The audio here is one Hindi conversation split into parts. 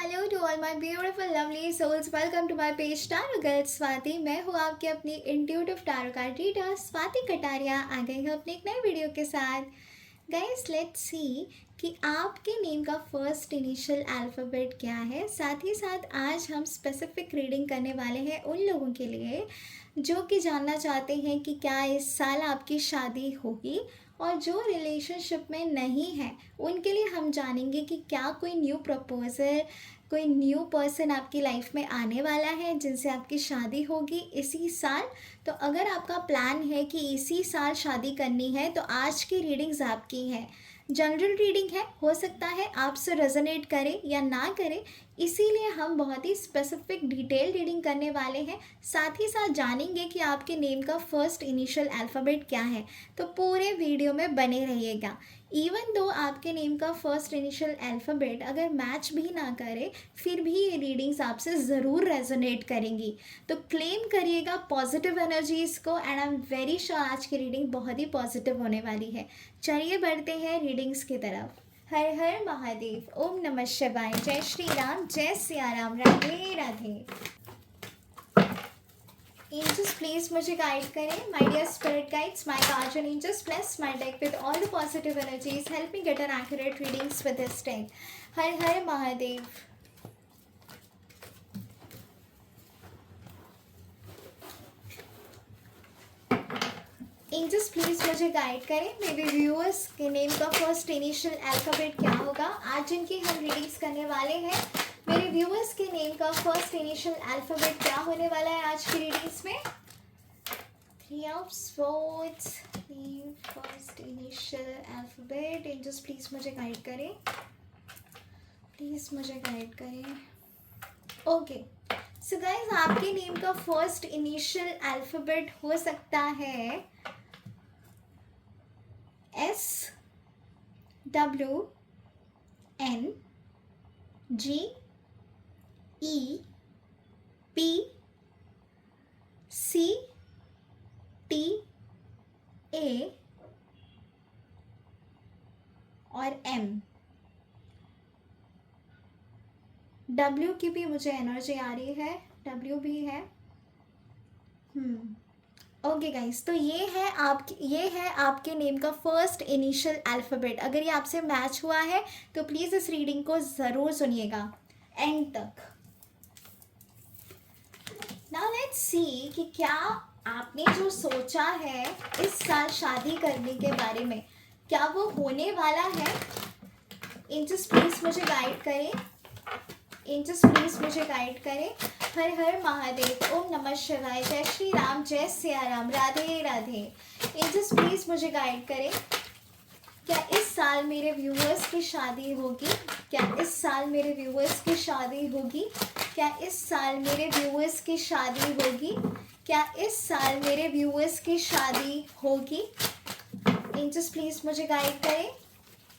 Hello to all my beautiful lovely souls, welcome to my page tarot girl Swati. मैं हूँ आपकी अपनी intuitive tarot card reader Swati Kataria. आ गई हूँ अपनी एक नए वीडियो के साथ। गाइस लेट्स सी कि आपके नेम का फर्स्ट इनिशियल अल्फ़ाबेट क्या है। साथ ही साथ आज हम स्पेसिफिक रीडिंग करने वाले हैं उन लोगों के लिए जो कि जानना चाहते हैं कि क्या इस साल आपकी शादी होगी, और जो रिलेशनशिप में नहीं है उनके लिए हम जानेंगे कि क्या कोई न्यू प्रपोजल, कोई न्यू पर्सन आपकी लाइफ में आने वाला है जिनसे आपकी शादी होगी इसी साल। तो अगर आपका प्लान है कि इसी साल शादी करनी है तो आज की रीडिंग्स आपकी हैं। जनरल रीडिंग है, हो सकता है आपसे रेजोनेट करे या ना करे, इसीलिए हम बहुत ही स्पेसिफिक डिटेल रीडिंग करने वाले हैं। साथ ही साथ जानेंगे कि आपके नेम का फर्स्ट इनिशियल अल्फ़ाबेट क्या है। तो पूरे वीडियो में बने रहिएगा। इवन दो आपके नेम का फर्स्ट इनिशियल अल्फ़ाबेट अगर मैच भी ना करे, फिर भी ये रीडिंग्स आपसे ज़रूर रेजोनेट करेंगी। तो क्लेम करिएगा पॉजिटिव एनर्जीज़ को, and I am very sure आज की रीडिंग बहुत ही पॉजिटिव होने वाली है। चलिए बढ़ते हैं रीडिंग्स की तरफ। हर हर महादेव, ओम नमः शिवाय, जय श्री राम, जय सिया राम, राधे राधे। एंजल्स प्लीज मुझे गाइड करें। My dear spirit guides, my guardian and angels, bless my deck with all the positive energies, help me get an accurate readings with this deck. Har Har Mahadev. Angels please मुझे गाइड करें। मेरे व्यूअर्स के नेम का फर्स्ट इनिशियल अल्फ़ाबेट क्या होगा आज जिनकी हम रीडिंग्स करने वाले हैं। मेरे व्यूअर्स के नेम का फर्स्ट इनिशियल अल्फ़ाबेट क्या होने वाला है आज की रीडिंग्स में। Three of swords, name first initial alphabet. Angels please मुझे गाइड करें, प्लीज मुझे गाइड करें। ओके सो गाइज, आपके नेम का फर्स्ट इनिशियल अल्फ़ाबेट हो सकता है S W N G E P C T A और M। W की भी मुझे एनर्जी आ रही है, W भी है। ओके गाइस, तो ये है आपके नेम का फर्स्ट इनिशियल अल्फ़ाबेट। अगर ये आपसे मैच हुआ है तो प्लीज़ इस रीडिंग को ज़रूर सुनिएगा एंड तक। नाउ लेट्स सी कि क्या आपने जो सोचा है इस साल शादी करने के बारे में, क्या वो होने वाला है। एंजल्स प्लीज़ मुझे गाइड करें, एंजल्स प्लीज़ मुझे गाइड करें। हर हर महादेव, ओम नमः शिवाय, जय श्री राम, जय सिया राम, राधे राधे। एंजल्स प्लीज़ मुझे गाइड करें। क्या इस साल मेरे व्यूअर्स की शादी होगी, क्या इस साल मेरे व्यूअर्स की शादी होगी, क्या इस साल मेरे व्यूअर्स की शादी होगी, क्या इस साल मेरे व्यूअर्स की शादी होगी। एंजल्स प्लीज़ मुझे गाइड करें,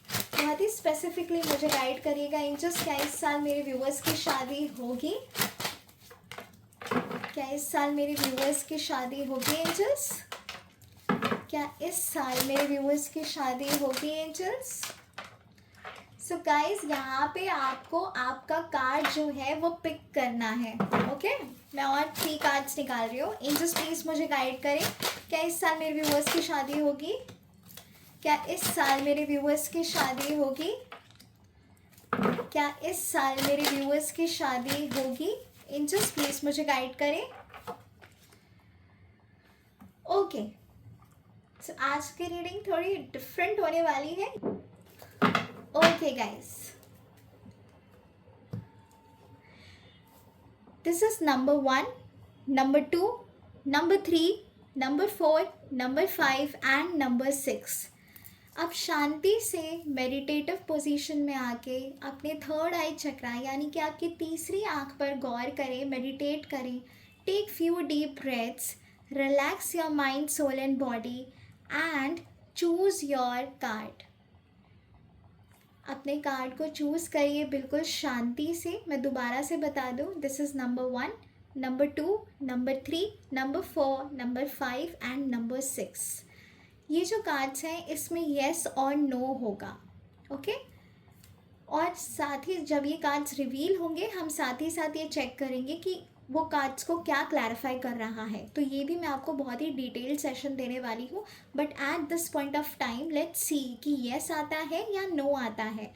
बहुत ही स्पेसिफिकली मुझे गाइड करिएगा एंजल्स। क्या इस साल मेरे व्यूअर्स की शादी होगी, क्या इस साल मेरे व्यूअर्स की शादी होगी एंजल्स, क्या इस साल मेरे व्यूअर्स की शादी होगी एंजल्स। सो गाइस, यहाँ पे आपको आपका कार्ड जो है वो पिक करना है। ओके मैं और 3 कार्ड्स निकाल रही हूँ। एंजल्स प्लीज़ मुझे गाइड करें, क्या इस साल मेरे व्यूअर्स की शादी होगी, क्या इस साल मेरे व्यूअर्स की शादी होगी, क्या इस साल मेरे व्यूअर्स की शादी होगी। एंजल्स प्लीज़ मुझे गाइड करें। ओके सो आज की रीडिंग थोड़ी डिफरेंट होने वाली है। Okay guys, this is number 1, number 2, number 3, number 4, number 5 and number 6। अब शांति से मेडिटेटिव पोजीशन में आके अपने थर्ड आई चक्रा यानी कि आपकी तीसरी आंख पर गौर करें, मेडिटेट करें। Take few deep breaths, relax your mind, soul and body and choose your card. अपने कार्ड को चूज़ करिए बिल्कुल शांति से। मैं दोबारा से बता दूँ, this is number 1, number 2, number 3, number 4, number 5 and number 6। ये जो कार्ड्स हैं इसमें येस और नो होगा। ओके और साथ ही जब ये कार्ड्स रिवील होंगे हम साथ ही साथ ये चेक करेंगे कि वो कार्ड्स को क्या क्लैरिफाई कर रहा है। तो ये भी मैं आपको बहुत ही डिटेल्ड सेशन देने वाली हूँ, but at this point of time let's see कि यस आता है या नो आता है।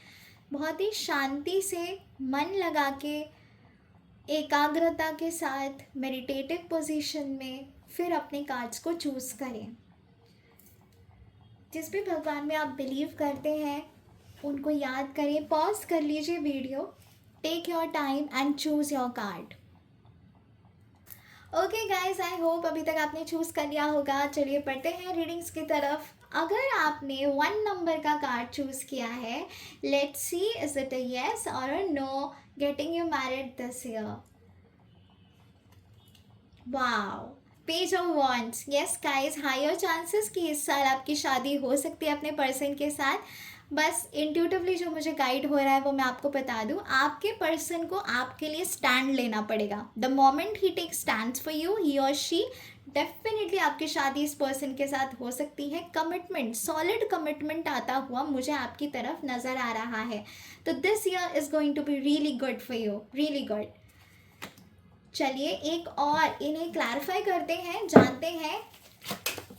बहुत ही शांति से मन लगा के एकाग्रता के साथ मेडिटेटिव पोजीशन में फिर अपने कार्ड्स को चूज़ करें। जिस भी भगवान में आप बिलीव करते हैं उनको याद करें, पॉज कर लीजिए video, take your time and choose your card. Okay guys, I hope अभी तक आपने चूज़ कर लिया होगा। चलिए पढ़ते हैं रीडिंग्स की तरफ। अगर आपने 1 नंबर का कार्ड चूज़ किया है, let's see is it a yes और a no, getting you married this year. Wow, page of wands. Yes guys, higher chances कि इस साल आपकी शादी हो सकती है अपने पर्सन के साथ। बस इंट्यूटिवली जो मुझे गाइड हो रहा है वो मैं आपको बता दूं, आपके पर्सन को आपके लिए स्टैंड लेना पड़ेगा। The moment he take stand for you, he और शी, डेफिनेटली आपकी शादी इस पर्सन के साथ हो सकती है। कमिटमेंट, सॉलिड कमिटमेंट आता हुआ मुझे आपकी तरफ नज़र आ रहा है। तो this year is going to be really good for you, really good. चलिए एक और इन्हें क्लैरिफाई करते हैं, जानते हैं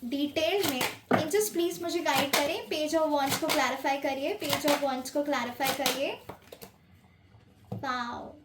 डिटेल में। एंजल्स प्लीज मुझे गाइड करें, पेज ऑफ वॉन्ड्स को क्लैरिफाई करिए, पेज ऑफ वॉन्ड्स को क्लैरिफाई करिए। वाओ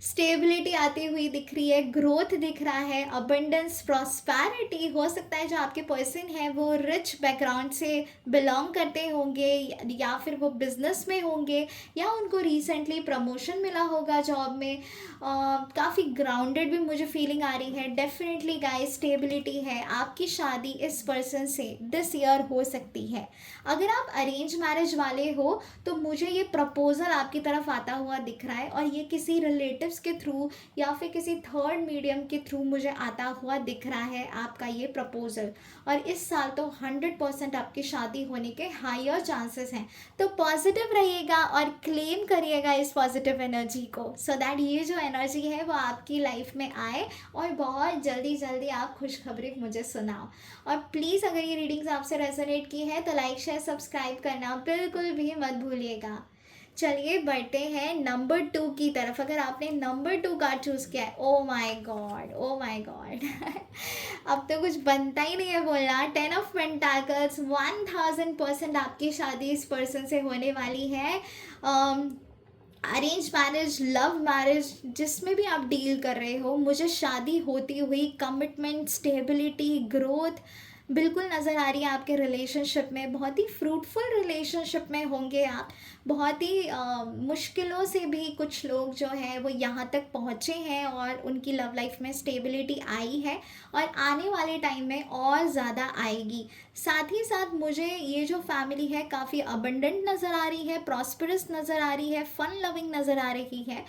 स्टेबिलिटी आती हुई दिख रही है, ग्रोथ दिख रहा है, अबंडेंस, प्रॉस्पैरिटी। हो सकता है जो आपके पर्सन है वो रिच बैकग्राउंड से बिलोंग करते होंगे या फिर वो बिजनेस में होंगे या उनको रिसेंटली प्रमोशन मिला होगा जॉब में। काफ़ी ग्राउंडेड भी मुझे फीलिंग आ रही है। डेफिनेटली गाइस स्टेबिलिटी है, आपकी शादी इस पर्सन से दिस ईयर हो सकती है। अगर आप अरेंज मैरिज वाले हो तो मुझे ये प्रपोजल आपकी तरफ आता हुआ दिख रहा है और ये किसी रिलेटिव्स के थ्रू या फिर किसी थर्ड मीडियम के थ्रू मुझे आता हुआ दिख रहा है आपका ये प्रपोजल। और इस साल तो 100% आपकी शादी होने के हायर चांसेस हैं। तो पॉजिटिव रहिएगा और क्लेम करिएगा इस पॉजिटिव एनर्जी को, सो दैट ये जो एनर्जी है वो आपकी लाइफ में आए और बहुत जल्दी जल्दी आप खुशखबरी मुझे सुनाओ। और प्लीज़ अगर ये रीडिंग्स आपसे रेजोनेट की है तो लाइक शेयर सब्सक्राइब करना बिल्कुल भी मत भूलिएगा। चलिए बढ़ते हैं नंबर 2 की तरफ। अगर आपने नंबर 2 कार्ड चूज़ किया है, oh my God, oh my God अब तो कुछ बनता ही नहीं है बोलना। 10 ऑफ पेंटाकल्स, 1000% आपकी शादी इस पर्सन से होने वाली है। अरेंज मैरिज, लव मैरिज, जिसमें भी आप डील कर रहे हो, मुझे शादी होती हुई, कमिटमेंट, स्टेबिलिटी, ग्रोथ बिल्कुल नज़र आ रही है आपके रिलेशनशिप में। बहुत ही फ्रूटफुल रिलेशनशिप में होंगे आप। बहुत ही मुश्किलों से भी कुछ लोग जो हैं वो यहाँ तक पहुँचे हैं और उनकी लव लाइफ में स्टेबिलिटी आई है और आने वाले टाइम में और ज़्यादा आएगी। साथ ही साथ मुझे ये जो फैमिली है काफ़ी अबंडेंट नज़र आ रही है, प्रॉस्परस नज़र आ रही है, फन लविंग नज़र आ रही है।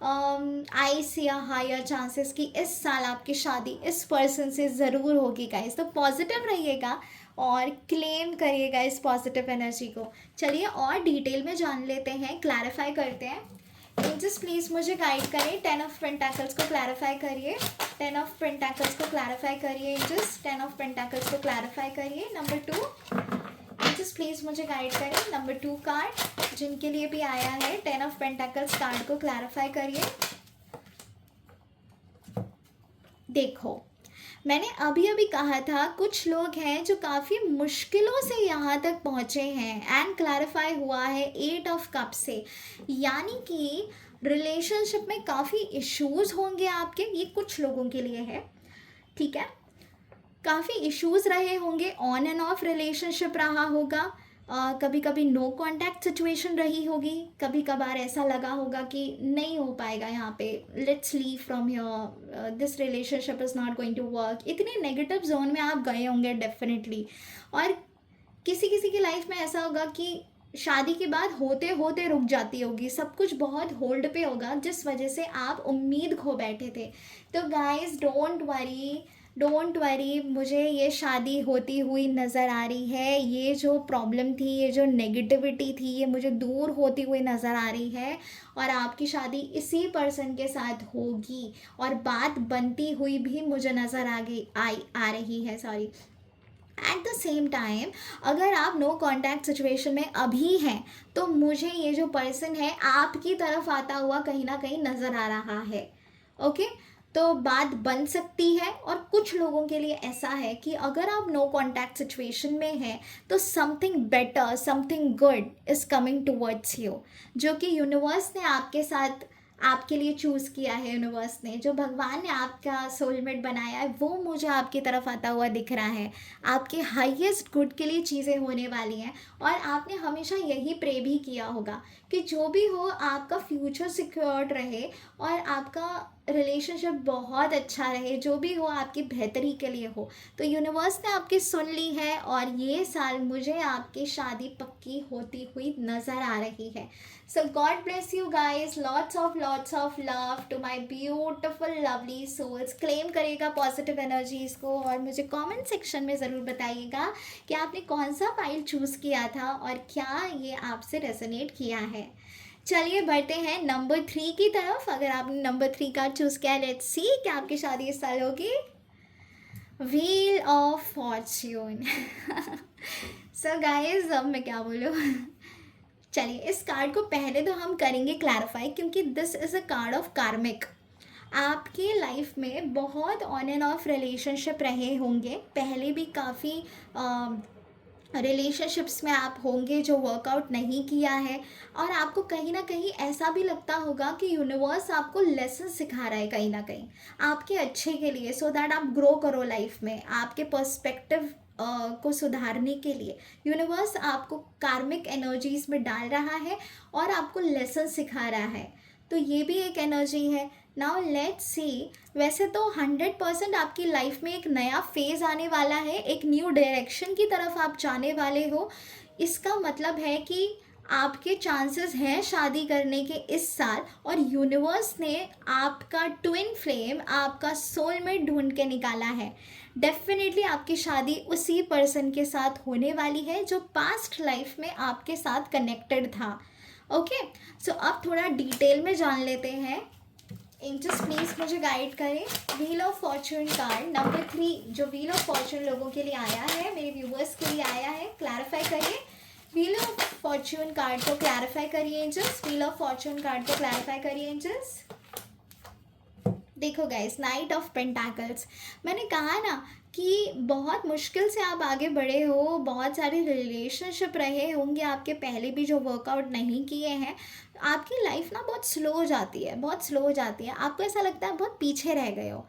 आई सी हायर चांसेस कि इस साल आपकी शादी इस पर्सन से ज़रूर होगी गाइस। तो पॉजिटिव रहिएगा और क्लेम करिएगा इस पॉजिटिव एनर्जी को। चलिए और डिटेल में जान लेते हैं, क्लैरिफाई करते हैं। एंजल्स प्लीज़ मुझे गाइड करें, 10 ऑफ पेंटाकल्स को क्लैरिफाई करिए, 10 ऑफ पेंटाकल्स को क्लैरिफाई करिए एंजल्स, 10 ऑफ पेंटाकल्स को क्लैरिफाई करिए। नंबर 2 एंजल्स प्लीज़ मुझे गाइड करें, नंबर 2 कार्ड जिनके लिए भी आया है 10 ऑफ पेंटाकल्स कार्ड को क्लैरिफाई करिए। देखो मैंने अभी अभी कहा था कुछ लोग हैं जो काफ़ी मुश्किलों से यहाँ तक पहुँचे हैं एंड क्लैरिफाई हुआ है 8 ऑफ कप से, यानी कि रिलेशनशिप में काफ़ी इश्यूज़ होंगे आपके, ये कुछ लोगों के लिए है, ठीक है। काफ़ी इश्यूज़ रहे होंगे, ऑन एंड ऑफ रिलेशनशिप रहा होगा, कभी कभी नो कांटेक्ट सिचुएशन रही होगी, कभी कभार ऐसा लगा होगा कि नहीं हो पाएगा यहाँ पे, let's leave from your, this relationship is not going to work. इतने नेगेटिव जोन में आप गए होंगे डेफिनेटली। और किसी किसी की लाइफ में ऐसा होगा कि शादी के बाद होते होते रुक जाती होगी, सब कुछ बहुत होल्ड पे होगा जिस वजह से आप उम्मीद खो बैठे थे। तो गाइज डोंट वरी, मुझे ये शादी होती हुई नज़र आ रही है। ये जो प्रॉब्लम थी, ये जो नेगेटिविटी थी, ये मुझे दूर होती हुई नज़र आ रही है और आपकी शादी इसी पर्सन के साथ होगी और बात बनती हुई भी मुझे नज़र आ रही है। Sorry, at the same time अगर आप नो कॉन्टैक्ट सिचुएशन में अभी हैं तो मुझे ये जो पर्सन है आपकी तरफ आता हुआ कहीं ना कहीं नज़र आ रहा है। ओके, तो बात बन सकती है। और कुछ लोगों के लिए ऐसा है कि अगर आप नो कॉन्टैक्ट सिचुएशन में हैं तो something better, something good is coming towards you, जो कि यूनिवर्स ने आपके साथ, आपके लिए चूज़ किया है। यूनिवर्स ने, जो भगवान ने आपका सोलमेट बनाया है, वो मुझे आपकी तरफ आता हुआ दिख रहा है। आपके हाईएस्ट गुड के लिए चीज़ें होने वाली हैं। और आपने हमेशा यही प्रे भी किया होगा कि जो भी हो आपका फ्यूचर सिक्योर्ड रहे और आपका रिलेशनशिप बहुत अच्छा रहे, जो भी हो आपकी बेहतरी के लिए हो। तो यूनिवर्स ने आपकी सुन ली है और ये साल मुझे आपकी शादी पक्की होती हुई नज़र आ रही है। So God bless you guys, lots of love to my beautiful lovely souls. Claim करेगा पॉजिटिव एनर्जीज को और मुझे कमेंट सेक्शन में ज़रूर बताइएगा कि आपने कौन सा पाइल चूज़ किया था और क्या ये आपसे रेजोनेट किया है। चलिए बढ़ते हैं नंबर 3 की तरफ। अगर आपने नंबर 3 कार्ड चूज़ किया, लेट्स सी क्या आपकी शादी इस साल होगी। Wheel of Fortune. So guys, अब मैं क्या बोलूँ। चलिए, इस कार्ड को पहले तो हम करेंगे क्लैरिफाई, क्योंकि this is a card of कार्मिक। आपके लाइफ में बहुत ऑन एंड ऑफ रिलेशनशिप रहे होंगे, पहले भी काफ़ी रिलेशनशिप्स में आप होंगे जो वर्कआउट नहीं किया है। और आपको कहीं ना कहीं ऐसा भी लगता होगा कि यूनिवर्स आपको लेसन सिखा रहा है कहीं ना कहीं आपके अच्छे के लिए, सो दैट आप ग्रो करो लाइफ में, आपके पर्सपेक्टिव को सुधारने के लिए यूनिवर्स आपको कार्मिक एनर्जीज में डाल रहा है और आपको लेसन सिखा रहा है। तो ये भी एक एनर्जी है। Now let's see. वैसे तो 100% आपकी लाइफ में एक नया फेज़ आने वाला है, एक न्यू डायरेक्शन की तरफ आप जाने वाले हो। इसका मतलब है कि आपके चांसेस हैं शादी करने के इस साल, और यूनिवर्स ने आपका ट्विन फ्लेम, आपका सोलमेट ढूंढ के निकाला है। डेफिनेटली आपकी शादी उसी पर्सन के साथ होने वाली है जो पास्ट लाइफ में आपके साथ कनेक्टेड था। ओके, सो अब थोड़ा डिटेल में जान लेते हैं। एंजल्स प्लीज़ मुझे गाइड करें। Wheel of fortune card number 3 जो व्हील ऑफ फॉर्चून लोगों के लिए आया है, मेरे व्यूवर्स के लिए आया है, क्लैरिफाई करिए। व्हील ऑफ फॉर्चून कार्ड को क्लैरिफाई करिए angels. Wheel of fortune card को क्लैरिफाई करिए एंजल्स। देखो गाइस, नाइट ऑफ पेंटाकल्स। मैंने कहा ना कि बहुत मुश्किल से आप आगे बढ़े हो, बहुत सारे रिलेशनशिप रहे होंगे आपके पहले भी जो वर्कआउट नहीं किए हैं। आपकी लाइफ ना बहुत स्लो हो जाती है, बहुत स्लो हो जाती है। आपको ऐसा लगता है बहुत पीछे रह गए हो,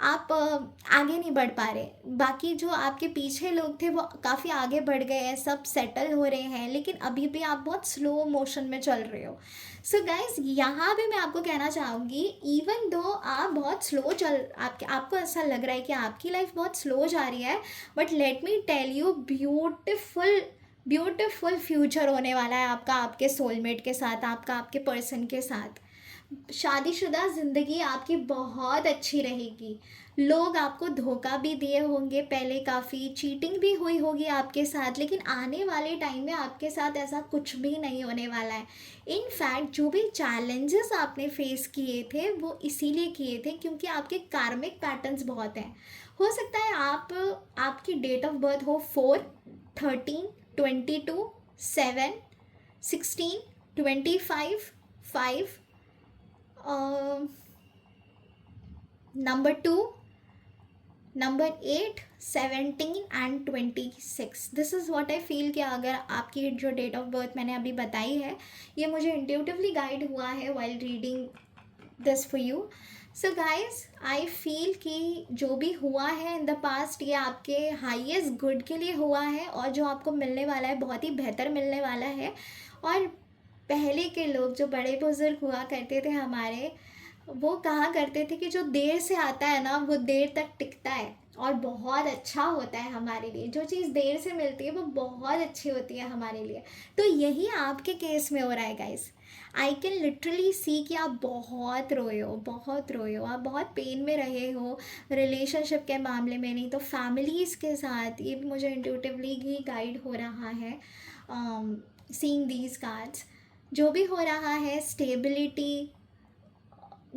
आप आगे नहीं बढ़ पा रहे। बाकी जो आपके पीछे लोग थे वो काफ़ी आगे बढ़ गए हैं, सब सेटल हो रहे हैं, लेकिन अभी भी आप बहुत स्लो मोशन में चल रहे हो। सो गाइज, यहाँ भी मैं आपको कहना चाहूँगी, इवन दो आप बहुत स्लो आपको ऐसा लग रहा है कि आपकी लाइफ बहुत स्लो जा रही है, but let me tell you, beautiful beautiful future होने वाला है आपका, आपके सोलमेट के साथ, आपका आपके पर्सन के साथ। शादीशुदा ज़िंदगी आपकी बहुत अच्छी रहेगी। लोग आपको धोखा भी दिए होंगे पहले, काफ़ी चीटिंग भी हुई होगी आपके साथ, लेकिन आने वाले टाइम में आपके साथ ऐसा कुछ भी नहीं होने वाला है। इनफैक्ट जो भी चैलेंजेस आपने फेस किए थे वो इसीलिए किए थे क्योंकि आपके कार्मिक पैटर्न्स बहुत हैं। हो सकता है आपकी डेट ऑफ बर्थ हो 4, 13, 22, 7, 16, 25, 5, number 2, number 8, 17 and 26। This is what I feel कि अगर आपकी जो डेट ऑफ बर्थ मैंने अभी बताई है, ये मुझे इंट्यूटिवली गाइड हुआ है while reading this for you. So guys, I feel कि जो भी हुआ है इन द पास्ट, ये आपके हाईएस्ट गुड के लिए हुआ है, और जो आपको मिलने वाला है बहुत ही बेहतर मिलने वाला है। और पहले के लोग, जो बड़े बुजुर्ग हुआ करते थे हमारे, वो कहा करते थे कि जो देर से आता है ना वो देर तक टिकता है और बहुत अच्छा होता है हमारे लिए। जो चीज़ देर से मिलती है वो बहुत अच्छी होती है हमारे लिए। तो यही आपके केस में हो रहा है guys. I can literally see कि आप बहुत रोए हो, बहुत रोए हो, आप बहुत पेन में रहे हो रिलेशनशिप के मामले में, नहीं तो फैमिलीज़ के साथ। ये भी मुझे इंट्यूटिवली ही गाइड हो रहा है सीइंग दीज कार्ड्स। जो भी हो रहा है, stability,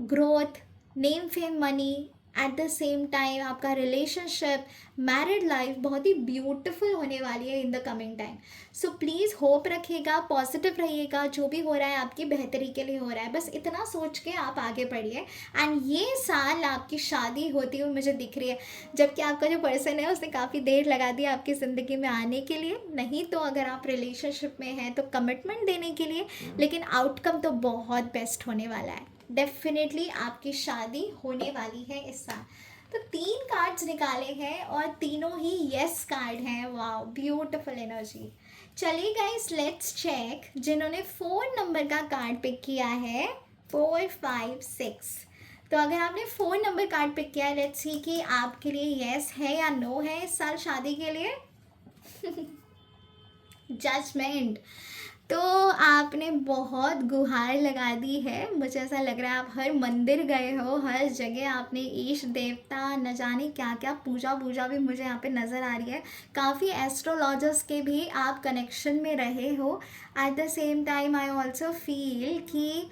growth, name fame money at the same time आपका रिलेशनशिप, मैरिड लाइफ बहुत ही ब्यूटीफुल होने वाली है in the coming time. So please hope रखिएगा, पॉजिटिव रहिएगा, जो भी हो रहा है आपकी बेहतरी के लिए हो रहा है, बस इतना सोच के आप आगे बढ़िए. एंड ये साल आपकी शादी होती हुई मुझे दिख रही है, जबकि आपका जो पर्सन है उसने काफ़ी देर लगा दी आपकी ज़िंदगी में आने के लिए. नहीं तो अगर आप रिलेशनशिप में हैं तो कमिटमेंट देने के लिए, लेकिन आउटकम तो बहुत बेस्ट होने वाला है. डेफिनेटली आपकी शादी होने वाली है इस साल. तो 3 कार्ड्स निकाले हैं और तीनों ही यस कार्ड हैं. Wow, beautiful energy. चलिए गाइस, लेट्स चेक जिन्होंने 4 नंबर का कार्ड पिक किया है, 4, 5, 6. तो अगर आपने 4 नंबर कार्ड पिक किया है, लेट्स सी कि आपके लिए यस है या नो है इस साल शादी के लिए. जजमेंट. तो आपने बहुत गुहार लगा दी है. मुझे ऐसा लग रहा है आप हर मंदिर गए हो, हर जगह आपने ईश देवता न जाने क्या क्या पूजा भी मुझे यहाँ पे नज़र आ रही है. काफ़ी एस्ट्रोलॉजर्स के भी आप कनेक्शन में रहे हो. At the same time I also feel कि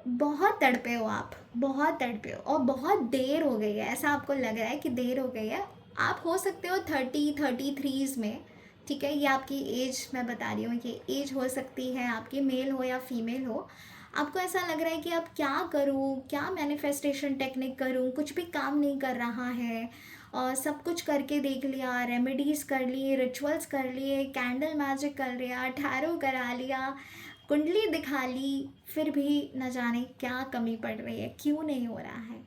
बहुत तड़पे हो आप, बहुत तड़पे हो और बहुत देर हो गई है. ऐसा आपको लग रहा है कि देर हो गई है. आप हो सकते हो 33s में, ठीक है. ये आपकी एज मैं बता रही हूँ, ये एज हो सकती है आपकी, मेल हो या फीमेल हो. आपको ऐसा लग रहा है कि अब क्या करूँ, क्या मैनिफेस्टेशन टेक्निक करूँ, कुछ भी काम नहीं कर रहा है. और सब कुछ करके देख लिया, रेमेडीज़ कर ली, रिचुअल्स कर लिए, कैंडल मैजिक कर लिया, टैरो करा लिया, कुंडली दिखा ली, फिर भी न जाने क्या कमी पड़ रही है, क्यों नहीं हो रहा है.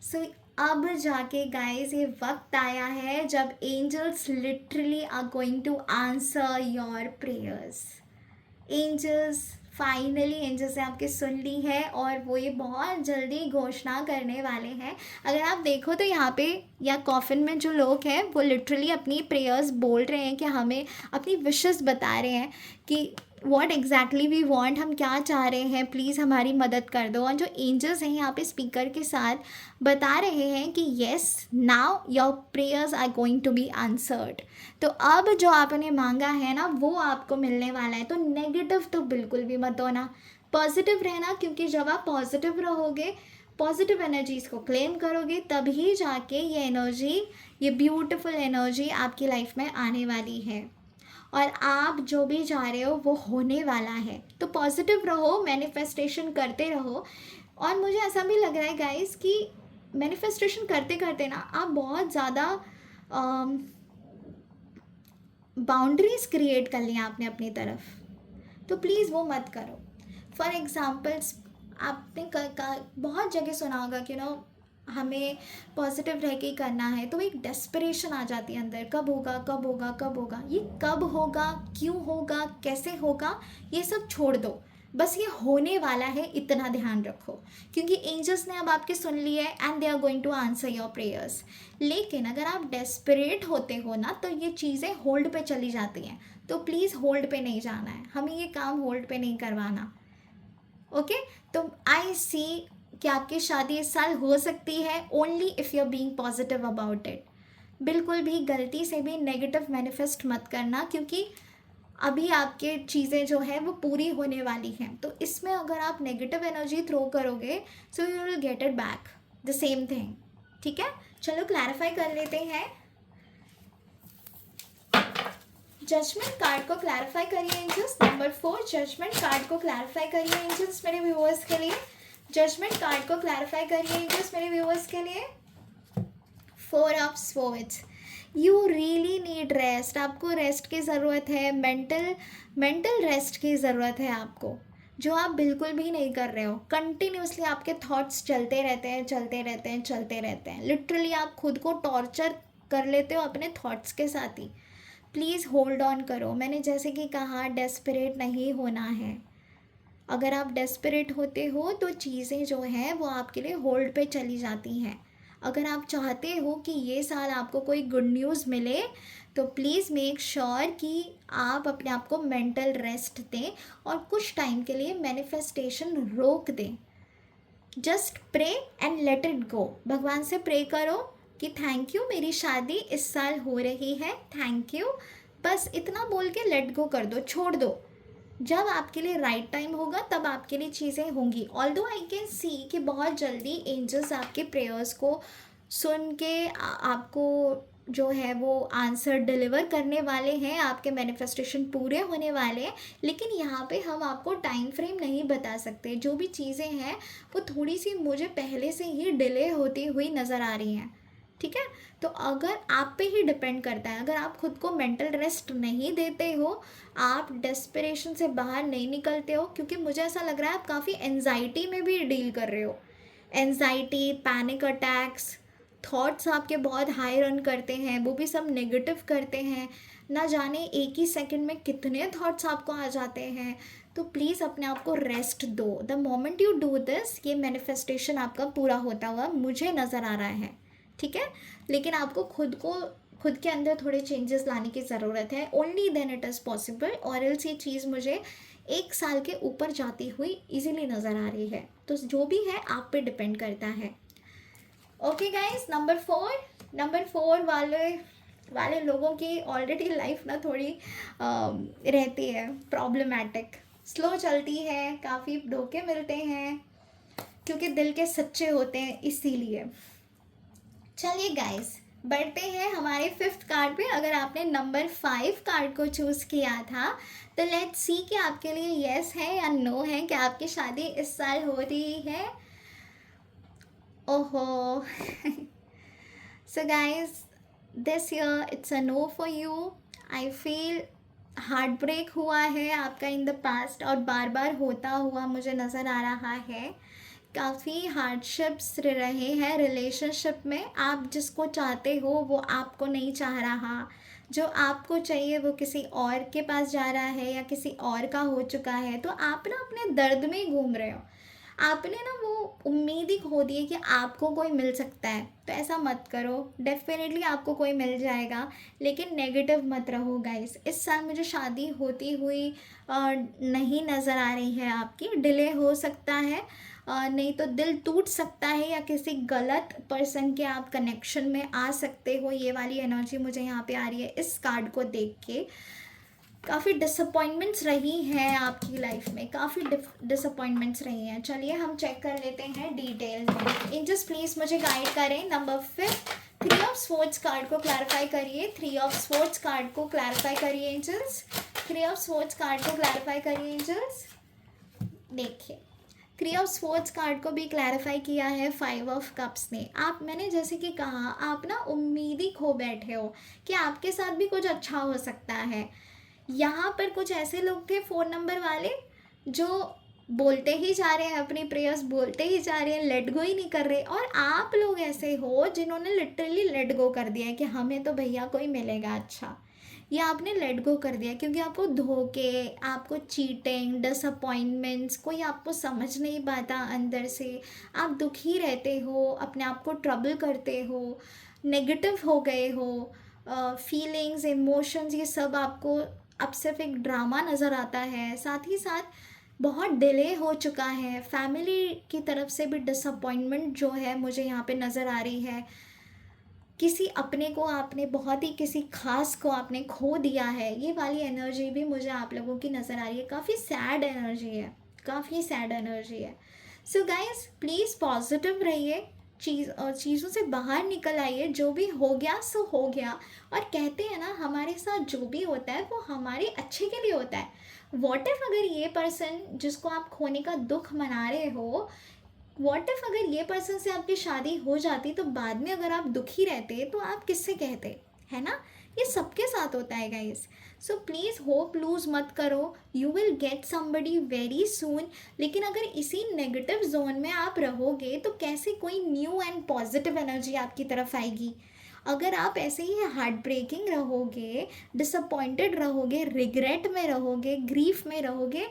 सो अब जाके गाइस ये वक्त आया है जब angels literally are going to answer your prayers. Angels, finally angels ने आपकी सुन ली है और वो ये बहुत जल्दी घोषणा करने वाले हैं. अगर आप देखो तो यहाँ पे या कॉफिन में जो लोग हैं वो लिटरली अपनी प्रेयर्स बोल रहे हैं कि हमें अपनी विशेस बता रहे हैं कि व्हाट एग्जैक्टली वी वांट, हम क्या चाह रहे हैं, प्लीज़ हमारी मदद कर दो. और जो एंजल्स हैं यहाँ पे स्पीकर के साथ बता रहे हैं कि yes, now your prayers are going to be answered. तो अब जो आपने मांगा है ना वो आपको मिलने वाला है. तो नेगेटिव तो बिल्कुल भी मत होना, पॉजिटिव रहना, क्योंकि जब आप पॉजिटिव रहोगे, पॉजिटिव एनर्जीज़ को क्लेम करोगे, तभी जाके ये एनर्जी, ये ब्यूटीफुल एनर्जी आपकी लाइफ में आने वाली है. और आप जो भी चाह रहे हो वो होने वाला है. तो पॉजिटिव रहो, मैनिफेस्टेशन करते रहो. और मुझे ऐसा भी लग रहा है गाइस कि मैनिफेस्टेशन करते करते ना आप बहुत ज़्यादा बाउंड्रीज क्रिएट कर लिया आपने अपनी तरफ. तो प्लीज़ वो मत करो. फॉर एग्ज़ाम्पल्स, आपने बहुत जगह सुना होगा कि हमें पॉजिटिव रह के ही करना है, तो एक डेस्परेशन आ जाती है अंदर, कब होगा कब होगा कब होगा. ये कब होगा, क्यों होगा, कैसे होगा, ये सब छोड़ दो. बस ये होने वाला है, इतना ध्यान रखो, क्योंकि एंजल्स ने अब आपकी सुन ली है and they are going to answer your prayers. लेकिन अगर आप डेस्परेट होते हो ना तो ये चीज़ें होल्ड पे चली जाती हैं. तो प्लीज़ होल्ड पे नहीं जाना है, हमें ये काम होल्ड पे नहीं करवाना. ओके. तो आई सी कि आपकी शादी इस साल हो सकती है, only if you are being positive about it. बिल्कुल भी गलती से भी नेगेटिव मैनिफेस्ट मत करना, क्योंकि अभी आपके चीज़ें जो है वो पूरी होने वाली हैं. तो इसमें अगर आप नेगेटिव एनर्जी थ्रो करोगे, so you will get it back the same thing. ठीक है, चलो क्लैरिफाई कर लेते हैं. जजमेंट कार्ड को क्लैरिफाई करिए एंजल्स. नंबर 4, जजमेंट कार्ड को क्लैरिफाई करिए एंजल्स मेरे व्यूअर्स के लिए. जजमेंट कार्ड को क्लैरिफाई करिए एंजल्स मेरे व्यूअर्स के लिए. 4 of swords. You really need rest. आपको रेस्ट की ज़रूरत है, मेंटल रेस्ट की ज़रूरत है आपको, जो आप बिल्कुल भी नहीं कर रहे हो. कंटिन्यूसली आपके थॉट्स चलते रहते हैं. लिटरली आप खुद को टॉर्चर कर लेते हो अपने थॉट्स के साथ ही. प्लीज़ होल्ड ऑन करो. मैंने जैसे कि कहा, डेस्परेट नहीं होना है. अगर आप डेस्परेट होते हो तो चीज़ें जो हैं वो आपके लिए होल्ड पे चली जाती हैं. अगर आप चाहते हो कि ये साल आपको कोई गुड न्यूज़ मिले, तो प्लीज़ मेक श्योर कि आप अपने आप को मेंटल रेस्ट दें और कुछ टाइम के लिए मैनिफेस्टेशन रोक दें. Just pray and let it go. भगवान से प्रे करो कि थैंक यू, मेरी शादी इस साल हो रही है, थैंक यू. बस इतना बोल के लेट गो कर दो, छोड़ दो. जब आपके लिए राइट टाइम होगा तब आपके लिए चीज़ें होंगी। ऑल्दो आई कैन सी कि बहुत जल्दी एंजल्स आपके प्रेयर्स को सुन के आपको जो है वो आंसर डिलीवर करने वाले हैं, आपके मैनिफेस्टेशन पूरे होने वाले हैं, लेकिन यहाँ पे हम आपको टाइम फ्रेम नहीं बता सकते। जो भी चीज़ें हैं वो थोड़ी सी मुझे पहले से ही डिले होती हुई नज़र आ रही हैं, ठीक है। तो अगर आप पे ही डिपेंड करता है, अगर आप खुद को मेंटल रेस्ट नहीं देते हो, आप डेस्परेशन से बाहर नहीं निकलते हो, क्योंकि मुझे ऐसा लग रहा है आप काफ़ी एनजाइटी में भी डील कर रहे हो। एनजाइटी, पैनिक अटैक्स, थॉट्स आपके बहुत हाई रन करते हैं, वो भी सब नेगेटिव करते हैं। ना जाने एक ही सेकंड में कितने थॉट्स आपको आ जाते हैं। तो प्लीज़ अपने आप को रेस्ट दो। The moment you do this, ये मैनिफेस्टेशन आपका पूरा होता हुआ मुझे नज़र आ रहा है, ठीक है। लेकिन आपको खुद के अंदर थोड़े चेंजेस लाने की ज़रूरत है। Only then it is possible. और एल्स ये चीज़ मुझे 1 साल के ऊपर जाती हुई इजीली नज़र आ रही है। तो जो भी है आप पे डिपेंड करता है। ओके गाइस, नंबर 4 वाले लोगों की ऑलरेडी लाइफ ना थोड़ी रहती है प्रॉब्लमेटिक, स्लो चलती है, काफ़ी धोखे मिलते हैं क्योंकि दिल के सच्चे होते हैं इसीलिए। चलिए गाइस, बढ़ते हैं हमारे 5th कार्ड पे। अगर आपने नंबर 5 कार्ड को चूज़ किया था तो लेट्स सी कि आपके लिए येस है या नो है, कि आपकी शादी इस साल हो रही है। ओहो so guys, this year it's a no for you. I feel heartbreak हुआ है आपका इन द पास्ट, और बार बार होता हुआ मुझे नज़र आ रहा है। काफ़ी हार्डशिप्स रहे हैं रिलेशनशिप में। आप जिसको चाहते हो वो आपको नहीं चाह रहा, जो आपको चाहिए वो किसी और के पास जा रहा है या किसी और का हो चुका है। तो आप ना अपने दर्द में ही घूम रहे हो। आपने ना वो उम्मीद ही खो दी है कि आपको कोई मिल सकता है। तो ऐसा मत करो, डेफिनेटली आपको कोई मिल जाएगा, लेकिन नेगेटिव मत रहो गाइस। इस साल मुझे शादी होती हुई नहीं नज़र आ रही है आपकी। डिले हो सकता है, नहीं तो दिल टूट सकता है, या किसी गलत पर्सन के आप कनेक्शन में आ सकते हो। ये वाली एनर्जी मुझे यहाँ पे आ रही है इस कार्ड को देख के। काफ़ी डिसअपॉइंटमेंट्स रही हैं आपकी लाइफ में, काफ़ी डिसअपॉइंटमेंट्स रही हैं। चलिए हम चेक कर लेते हैं डिटेल में। एंजल्स प्लीज़ मुझे गाइड करें। नंबर 5 3 ऑफ स्वॉर्ड्स कार्ड को क्लैरिफाई करिए। 3 ऑफ स्वॉर्ड्स कार्ड को क्लैरिफाई करिए एंजल्स। 3 ऑफ स्वॉर्ड्स कार्ड को क्लैरिफाई करिए एंजल्स। देखिए, 3 ऑफ स्वॉर्ड्स कार्ड को भी क्लैरिफाई किया है 5 ऑफ कप्स ने। मैंने जैसे कि कहा, आप ना उम्मीद ही खो बैठे हो कि आपके साथ भी कुछ अच्छा हो सकता है। यहाँ पर कुछ ऐसे लोग थे 4 नंबर वाले, जो बोलते ही जा रहे हैं अपनी प्रेयर्स, बोलते ही जा रहे हैं, लेट गो ही नहीं कर रहे। और आप लोग ऐसे हो जिन्होंने लिटरली लेट गो कर दिया है कि हमें तो भैया कोई मिलेगा अच्छा। ये आपने लेट गो कर दिया क्योंकि आपको धोखे, आपको चीटिंग, डिसअपॉइंटमेंट्स, कोई आपको समझ नहीं पाता अंदर से। आप दुखी रहते हो, अपने आप को ट्रबल करते हो, नेगेटिव हो गए हो। फीलिंग्स, इमोशंस, ये सब आपको अब सिर्फ एक ड्रामा नज़र आता है। साथ ही साथ बहुत डिले हो चुका है। फैमिली की तरफ से भी डिसअपॉइंटमेंट जो है मुझे यहाँ पे नज़र आ रही है। किसी अपने को आपने, बहुत ही किसी खास को आपने खो दिया है। ये वाली एनर्जी भी मुझे आप लोगों की नज़र आ रही है। काफ़ी सैड एनर्जी है, काफ़ी सैड एनर्जी है। सो गाइस, प्लीज़ पॉजिटिव रहिए, चीज़ों से बाहर निकल आइए। जो भी हो गया सो हो गया। और कहते हैं ना, हमारे साथ जो भी होता है वो हमारे अच्छे के लिए होता है। वॉट इफ़ अगर ये पर्सन जिसको आप खोने का दुख मना रहे हो, वॉट इफ़ अगर ये पर्सन से आपकी शादी हो जाती, तो बाद में अगर आप दुखी रहते तो आप किससे कहते, है ना। ये सबके साथ होता है guys. So please hope lose मत करो, you will get somebody very soon. लेकिन अगर इसी नेगेटिव जोन में आप रहोगे तो कैसे कोई न्यू एंड पॉजिटिव एनर्जी आपकी तरफ आएगी। अगर आप ऐसे ही हार्ट ब्रेकिंग रहोगे, डिसअपॉइंटेड रहोगे, रिग्रेट में रहोगे, ग्रीफ में रहोगे,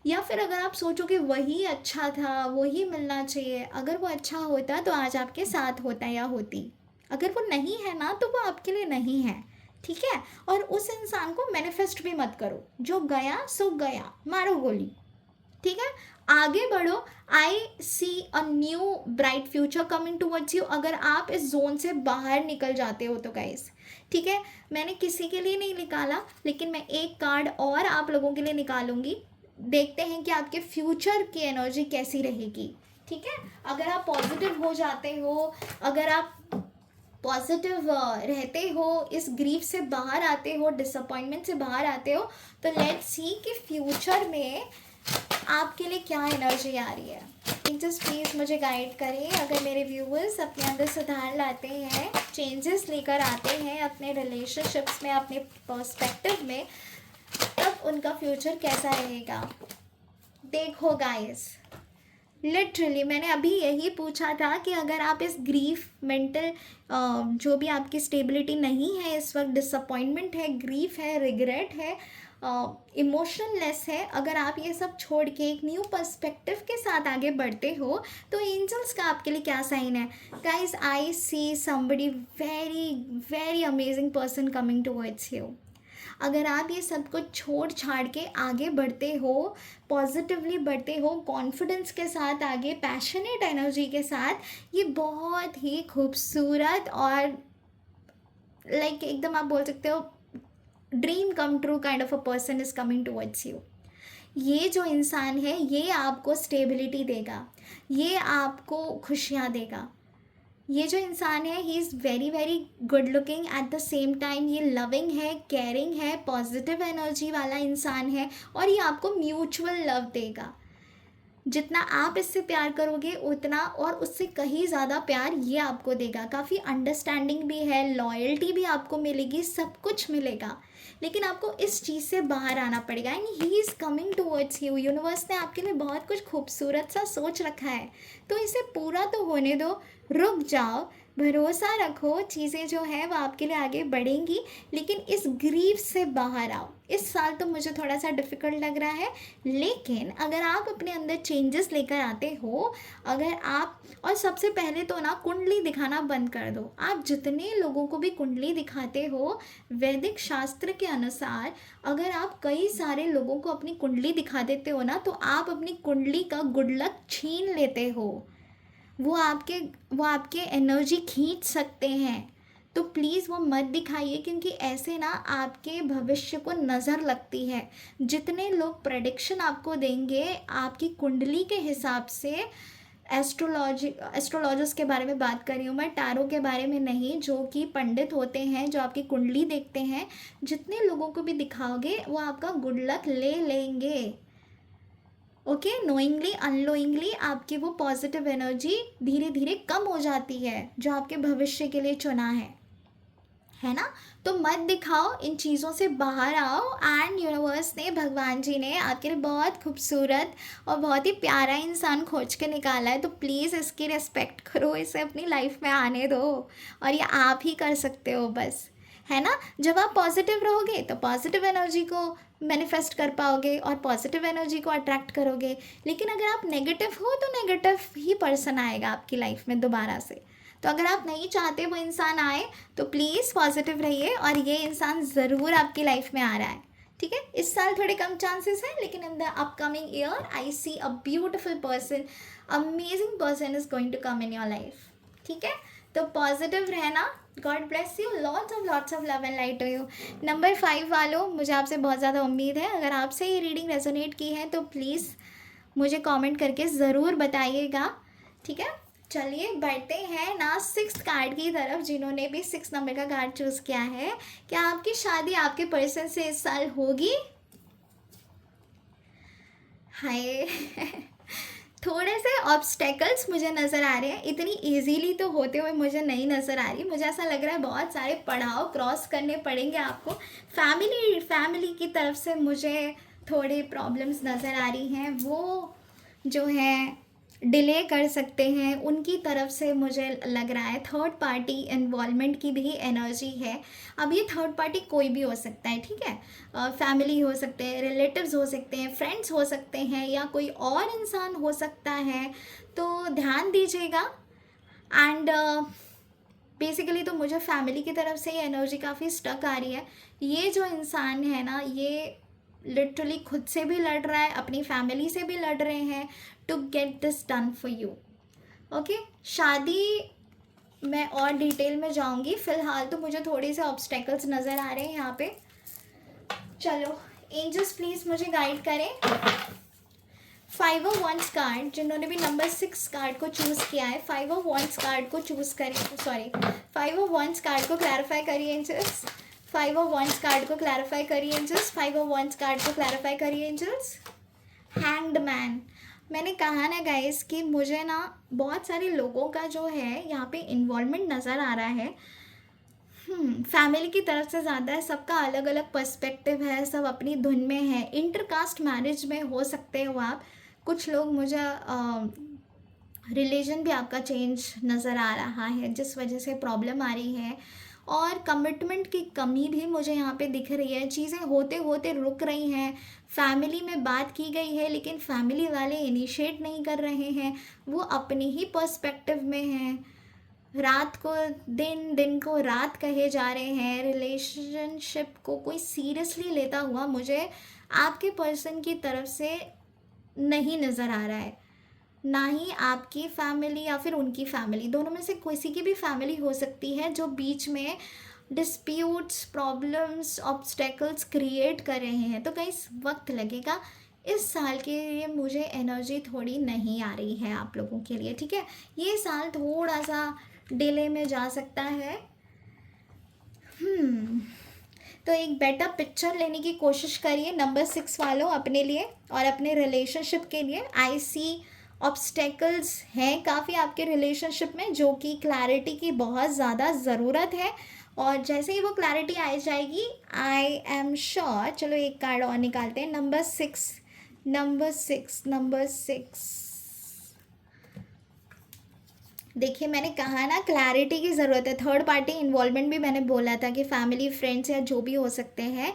या फिर अगर आप सोचोगे वही अच्छा था, वही मिलना चाहिए, अगर वो अच्छा होता तो आज आपके साथ होता या होती। अगर वो नहीं है ना, तो वो आपके लिए नहीं है, ठीक है। और उस इंसान को मैनिफेस्ट भी मत करो। जो गया सो गया, मारो गोली। ठीक है, आगे बढ़ो। I see a new bright future coming towards you. अगर आप इस जोन से बाहर निकल जाते हो तो गाइस, ठीक है, मैंने किसी के लिए नहीं निकाला, लेकिन मैं एक कार्ड और आप लोगों के लिए निकालूंगी। देखते हैं कि आपके फ्यूचर की एनर्जी कैसी रहेगी। ठीक है, अगर आप पॉजिटिव हो जाते हो, अगर आप पॉजिटिव रहते हो, इस ग्रीफ से बाहर आते हो, डिसअपॉइंटमेंट से बाहर आते हो, तो लेट्स सी कि फ्यूचर में आपके लिए क्या एनर्जी आ रही है। जस्ट प्लीज़ मुझे गाइड करें। अगर मेरे व्यूअर्स अपने अंदर सुधार लाते हैं, चेंजेस लेकर आते हैं अपने रिलेशनशिप्स में, अपने पर्सपेक्टिव में, तब उनका फ्यूचर कैसा रहेगा। देखो गाइस, लिटरली मैंने अभी यही पूछा था कि अगर आप इस ग्रीफ, मेंटल जो भी आपकी स्टेबिलिटी नहीं है इस वक्त, डिसअपॉइंटमेंट है, ग्रीफ है, रिग्रेट है, इमोशनलेस है, अगर आप ये सब छोड़ के एक न्यू पर्सपेक्टिव के साथ आगे बढ़ते हो, तो एंजल्स का आपके लिए क्या साइन है। Guys, I C somebody very very amazing person coming towards you. अगर आप ये सब कुछ छोड़ छाड़ के आगे बढ़ते हो, पॉजिटिवली बढ़ते हो, कॉन्फिडेंस के साथ आगे, पैशनेट एनर्जी के साथ, ये बहुत ही खूबसूरत और लाइक एकदम आप बोल सकते हो dream come true kind of a person is coming towards you. ये जो इंसान है, ये आपको स्टेबिलिटी देगा, ये आपको खुशियाँ देगा। ये जो इंसान है, he is very very good looking, at the same time ये लविंग है, केयरिंग है, पॉजिटिव एनर्जी वाला इंसान है, और ये आपको म्यूचुअल लव देगा। जितना आप इससे प्यार करोगे उतना और उससे कहीं ज़्यादा प्यार ये आपको देगा। काफ़ी अंडरस्टैंडिंग भी है, लॉयल्टी भी आपको मिलेगी, सब कुछ मिलेगा, लेकिन आपको इस चीज़ से बाहर आना पड़ेगा। And he is coming towards you. Universe ने आपके लिए बहुत कुछ खूबसूरत सा सोच रखा है, तो इसे पूरा तो होने दो, रुक जाओ, भरोसा रखो, चीज़ें जो है वो आपके लिए आगे बढ़ेंगी, लेकिन इस ग्रीफ से बाहर आओ। इस साल तो मुझे थोड़ा सा डिफ़िकल्ट लग रहा है, लेकिन अगर आप अपने अंदर चेंजेस लेकर आते हो, अगर आप, और सबसे पहले तो ना कुंडली दिखाना बंद कर दो। आप जितने लोगों को भी कुंडली दिखाते हो, वैदिक शास्त्र के अनुसार अगर आप कई सारे लोगों को अपनी कुंडली दिखा देते हो ना, तो आप अपनी कुंडली का गुड लक छीन लेते हो। वो आपके वो आपके एनर्जी खींच सकते हैं। तो प्लीज़ वो मत दिखाइए, क्योंकि ऐसे ना आपके भविष्य को नज़र लगती है। जितने लोग प्रेडिक्शन आपको देंगे आपकी कुंडली के हिसाब से, एस्ट्रोलॉजर्स के बारे में बात कर रही हूँ मैं, टैरो के बारे में नहीं, जो कि पंडित होते हैं, जो आपकी कुंडली देखते हैं, जितने लोगों को भी दिखाओगे वो आपका गुड लक ले लेंगे। ओके, नोइंगली अनलोइंगली आपकी वो पॉजिटिव एनर्जी धीरे धीरे कम हो जाती है जो आपके भविष्य के लिए चुना है ना। तो मत दिखाओ, इन चीज़ों से बाहर आओ। एंड यूनिवर्स ने, भगवान जी ने आपके लिए बहुत खूबसूरत और बहुत ही प्यारा इंसान खोज के निकाला है, तो प्लीज़ इसकी रिस्पेक्ट करो, इसे अपनी लाइफ में आने दो, और ये आप ही कर सकते हो बस, है ना। जब आप पॉजिटिव रहोगे तो पॉजिटिव एनर्जी को मैनिफेस्ट कर पाओगे और पॉजिटिव एनर्जी को अट्रैक्ट करोगे। लेकिन अगर आप नेगेटिव हो तो नेगेटिव ही पर्सन आएगा आपकी लाइफ में दोबारा से। तो अगर आप नहीं चाहते वो इंसान आए, तो प्लीज़ पॉजिटिव रहिए, और ये इंसान ज़रूर आपकी लाइफ में आ रहा है। ठीक है, इस साल थोड़े कम चांसेस हैं, लेकिन in the upcoming year I see a beautiful person, amazing person is going to come in your life. ठीक है, तो पॉजिटिव रहना। God bless you, lots of love and light to you. Number 5 वालों, मुझे आपसे बहुत ज़्यादा उम्मीद है, अगर आपसे ये रीडिंग रेजोनेट की है तो प्लीज़ मुझे कमेंट करके ज़रूर बताइएगा। ठीक है, चलिए बढ़ते हैं ना 6th कार्ड की तरफ, जिन्होंने भी 6 नंबर का कार्ड चूज़ किया है। क्या आपकी शादी आपके पर्सन से इस साल होगी? हाय थोड़े से ऑब्स्टेकल्स मुझे नज़र आ रहे हैं, इतनी इजीली तो होते हुए मुझे नहीं नज़र आ रही। मुझे ऐसा लग रहा है बहुत सारे पड़ाव क्रॉस करने पड़ेंगे आपको। फैमिली की तरफ से मुझे थोड़े प्रॉब्लम्स नज़र आ रही हैं, वो जो है डिले कर सकते हैं, उनकी तरफ से मुझे लग रहा है। थर्ड पार्टी इन्वॉल्वमेंट की भी एनर्जी है। अब ये थर्ड पार्टी कोई भी हो सकता है, ठीक है, फैमिली हो सकते हैं, रिलेटिव्स हो सकते हैं, फ्रेंड्स हो सकते हैं, या कोई और इंसान हो सकता है, तो ध्यान दीजिएगा। एंड बेसिकली तो मुझे फैमिली की तरफ से ये एनर्जी काफ़ी स्टक आ रही है। ये जो इंसान है ना, ये लिटरली खुद से भी लड़ रहा है, अपनी फैमिली से भी लड़ रहे हैं to get this done for you. Okay, शादी मैं और डिटेल में जाऊंगी, फिलहाल तो मुझे थोड़े से ऑब्स्टेकल्स नज़र आ रहे हैं यहाँ पे। चलो एंजल्स प्लीज़ मुझे गाइड करें। 5 ऑफ वंस कार्ड, जिन्होंने भी नंबर 6 कार्ड को चूज़ किया है, 5 ऑफ वंस कार्ड को चूज़ करें, सॉरी 5 ऑफ वंस कार्ड को क्लैरिफाई करिए एंजल्स। 5 ऑफ वंस कार्ड को क्लैरिफाई करिए एंजल्स। 5 ऑफ वंस कार्ड को क्लैरिफाई करिए एंजल्स। हैंग्ड मैन, मैंने कहा ना गाइस कि मुझे ना बहुत सारे लोगों का जो है यहाँ पे इन्वॉल्वमेंट नज़र आ रहा है। फैमिली की तरफ से ज़्यादा है, सबका अलग अलग पर्सपेक्टिव है, सब अपनी धुन में है। इंटरकास्ट मैरिज में हो सकते हो आप, कुछ लोग, मुझे रिलीजन भी आपका चेंज नज़र आ रहा है जिस वजह से प्रॉब्लम आ रही है। और कमिटमेंट की कमी भी मुझे यहाँ पे दिख रही है, चीज़ें होते होते रुक रही हैं। फैमिली में बात की गई है लेकिन फैमिली वाले इनिशिएट नहीं कर रहे हैं, वो अपने ही पर्सपेक्टिव में हैं। रात को दिन, दिन को रात कहे जा रहे हैं। रिलेशनशिप को कोई सीरियसली लेता हुआ मुझे आपके पर्सन की तरफ से नहीं नज़र आ रहा है, ना ही आपकी फैमिली या फिर उनकी फैमिली, दोनों में से किसी की भी फैमिली हो सकती है जो बीच में डिस्प्यूट्स, प्रॉब्लम्स, ऑब्स्टेकल्स क्रिएट कर रहे हैं। तो कहीं वक्त लगेगा, इस साल के लिए मुझे एनर्जी थोड़ी नहीं आ रही है आप लोगों के लिए, ठीक है। ये साल थोड़ा सा डिले में जा सकता है। तो एक बेटर पिक्चर लेने की कोशिश करिए नंबर 6 वालों, अपने लिए और अपने रिलेशनशिप के लिए। आई सी ऑब्स्टेकल्स हैं काफ़ी आपके रिलेशनशिप में, जो कि क्लैरिटी की बहुत ज़्यादा ज़रूरत है। और जैसे ही वो क्लैरिटी आ जाएगी, आई एम श्योर। चलो एक कार्ड और निकालते हैं, नंबर 6, नंबर 6, नंबर 6। देखिए मैंने कहा ना क्लैरिटी की ज़रूरत है। थर्ड पार्टी इन्वॉल्वमेंट भी मैंने बोला था कि फैमिली, फ्रेंड्स या जो भी हो सकते हैं,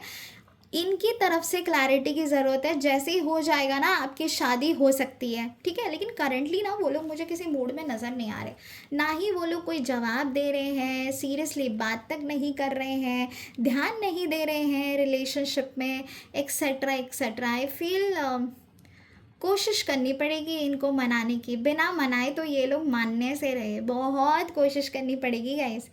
इनकी तरफ से क्लैरिटी की ज़रूरत है। जैसे ही हो जाएगा ना, आपकी शादी हो सकती है, ठीक है। लेकिन करंटली ना वो लोग मुझे किसी मूड में नज़र नहीं आ रहे, ना ही वो लोग कोई जवाब दे रहे हैं, सीरियसली बात तक नहीं कर रहे हैं, ध्यान नहीं दे रहे हैं रिलेशनशिप में, एक्सेट्रा एक्सेट्रा। आई फील कोशिश करनी पड़ेगी इनको मनाने की। बिना मनाए तो ये लोग मानने से रहे, बहुत कोशिश करनी पड़ेगी गाइस,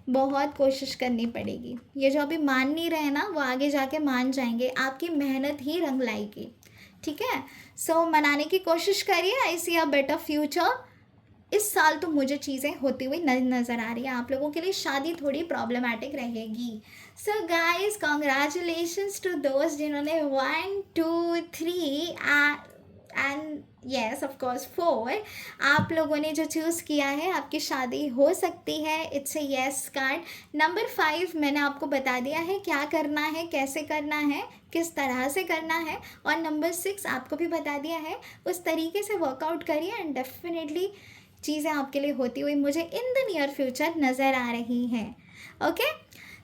बहुत कोशिश करनी पड़ेगी। ये जो अभी मान नहीं रहे ना, वो आगे जाके मान जाएंगे, आपकी मेहनत ही रंग लाएगी, ठीक है। सो मनाने की कोशिश करिए। आई सी अ बेटर फ्यूचर। इस साल तो मुझे चीज़ें होती हुई नज़र आ रही है। आप लोगों के लिए शादी थोड़ी प्रॉब्लमेटिक रहेगी। सो गाइज कॉन्ग्रेचुलेशंस टू दोस्त जिन्होंने 1 2 3 एंड येस ऑफ कोर्स 4 आप लोगों ने जो चूज़ किया है, आपकी शादी हो सकती है। It's a yes card. Number 5 मैंने आपको बता दिया है क्या करना है, कैसे करना है, किस तरह से करना है। और नंबर 6 आपको भी बता दिया है, उस तरीके से वर्कआउट करिए एंड डेफिनेटली चीज़ें आपके लिए होती हुई मुझे इन द नियर फ्यूचर नज़र आ रही हैं। Okay,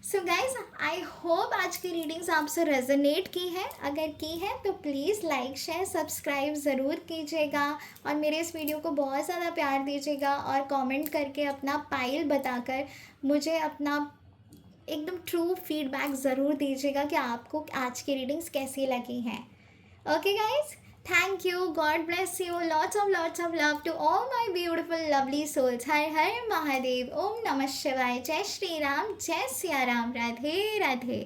so guys I hope आज की रीडिंग्स आपसे रेजोनेट की है। अगर की है तो प्लीज़ लाइक, शेयर, सब्सक्राइब ज़रूर कीजिएगा और मेरे इस वीडियो को बहुत ज़्यादा प्यार दीजिएगा। और कमेंट करके अपना पाइल बताकर मुझे अपना एकदम ट्रू फीडबैक ज़रूर दीजिएगा कि आपको आज की रीडिंग्स कैसी लगी हैं। Okay guys, thank you, god bless you, lots of love to all my beautiful lovely souls. हर हर महादेव, ओम नमः शिवाय, जय श्री राम, जय सिया राम, राधे राधे।